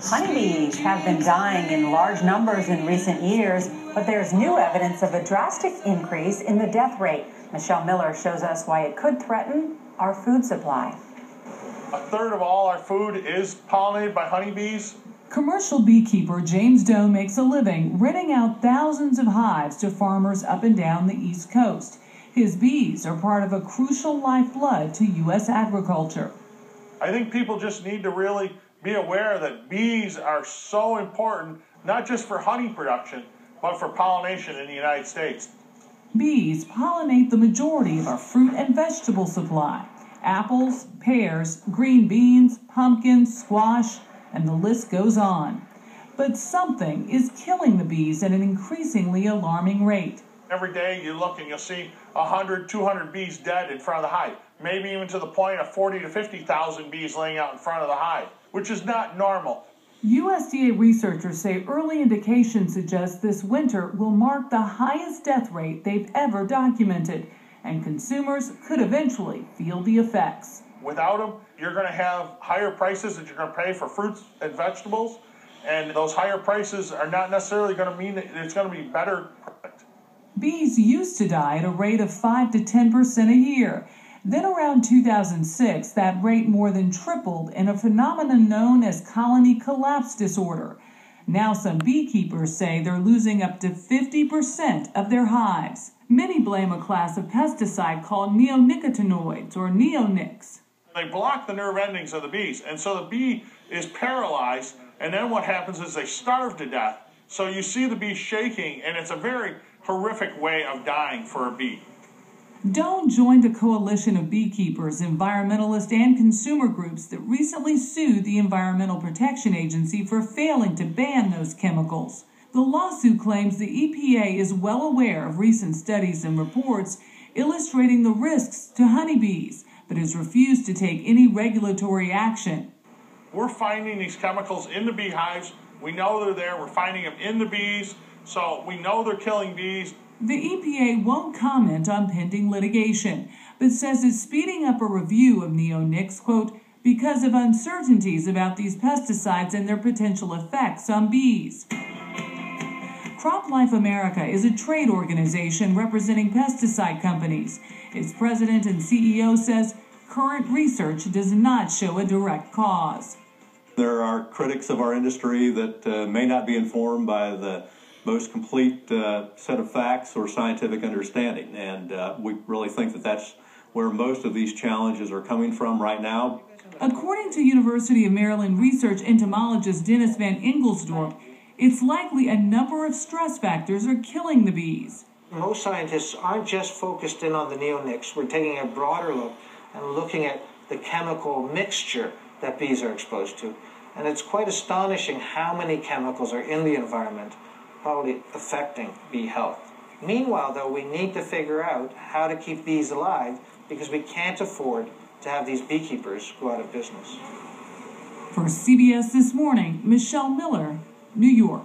Honeybees have been dying in large numbers in recent years, but there's new evidence of a drastic increase in the death rate. Michelle Miller shows us why it could threaten our food supply. A third of all our food is pollinated by honeybees. Commercial beekeeper James Doe makes a living renting out thousands of hives to farmers up and down the East Coast. His bees are part of a crucial lifeblood to U.S. agriculture. I think people just need to really be aware that bees are so important, not just for honey production, but for pollination in the United States. Bees pollinate the majority of our fruit and vegetable supply. Apples, pears, green beans, pumpkins, squash, and the list goes on. But something is killing the bees at an increasingly alarming rate. Every day you look and you'll see 100, 200 bees dead in front of the hive, maybe even to the point of 40 to 50,000 bees laying out in front of the hive, which is not normal. USDA researchers say early indications suggest this winter will mark the highest death rate they've ever documented, and consumers could eventually feel the effects. Without them, you're going to have higher prices that you're going to pay for fruits and vegetables, and those higher prices are not necessarily going to mean that it's going to be better product. Bees used to die at a rate of 5 to 10% a year. Then around 2006, that rate more than tripled in a phenomenon known as colony collapse disorder. Now some beekeepers say they're losing up to 50% of their hives. Many blame a class of pesticide called neonicotinoids, or neonics. They block the nerve endings of the bees, and so the bee is paralyzed, and then what happens is they starve to death. So you see the bee shaking, and it's a very horrific way of dying for a bee. Doe joined a coalition of beekeepers, environmentalists, and consumer groups that recently sued the Environmental Protection Agency for failing to ban those chemicals. The lawsuit claims the EPA is well aware of recent studies and reports illustrating the risks to honeybees, but has refused to take any regulatory action. We're finding these chemicals in the beehives. We know they're there. We're finding them in the bees, so we know they're killing bees. The EPA won't comment on pending litigation, but says it's speeding up a review of neonics, quote, because of uncertainties about these pesticides and their potential effects on bees. CropLife America is a trade organization representing pesticide companies. Its president and CEO says current research does not show a direct cause. There are critics of our industry that may not be informed by the most complete set of facts or scientific understanding, and we really think that that's where most of these challenges are coming from right now. According to University of Maryland research entomologist Dennis Van Ingelsdorp, it's likely a number of stress factors are killing the bees. Most scientists aren't just focused in on the neonics. We're taking a broader look and looking at the chemical mixture that bees are exposed to. And it's quite astonishing how many chemicals are in the environment, probably affecting bee health. Meanwhile, though, we need to figure out how to keep bees alive because we can't afford to have these beekeepers go out of business. For CBS This Morning, Michelle Miller, New York.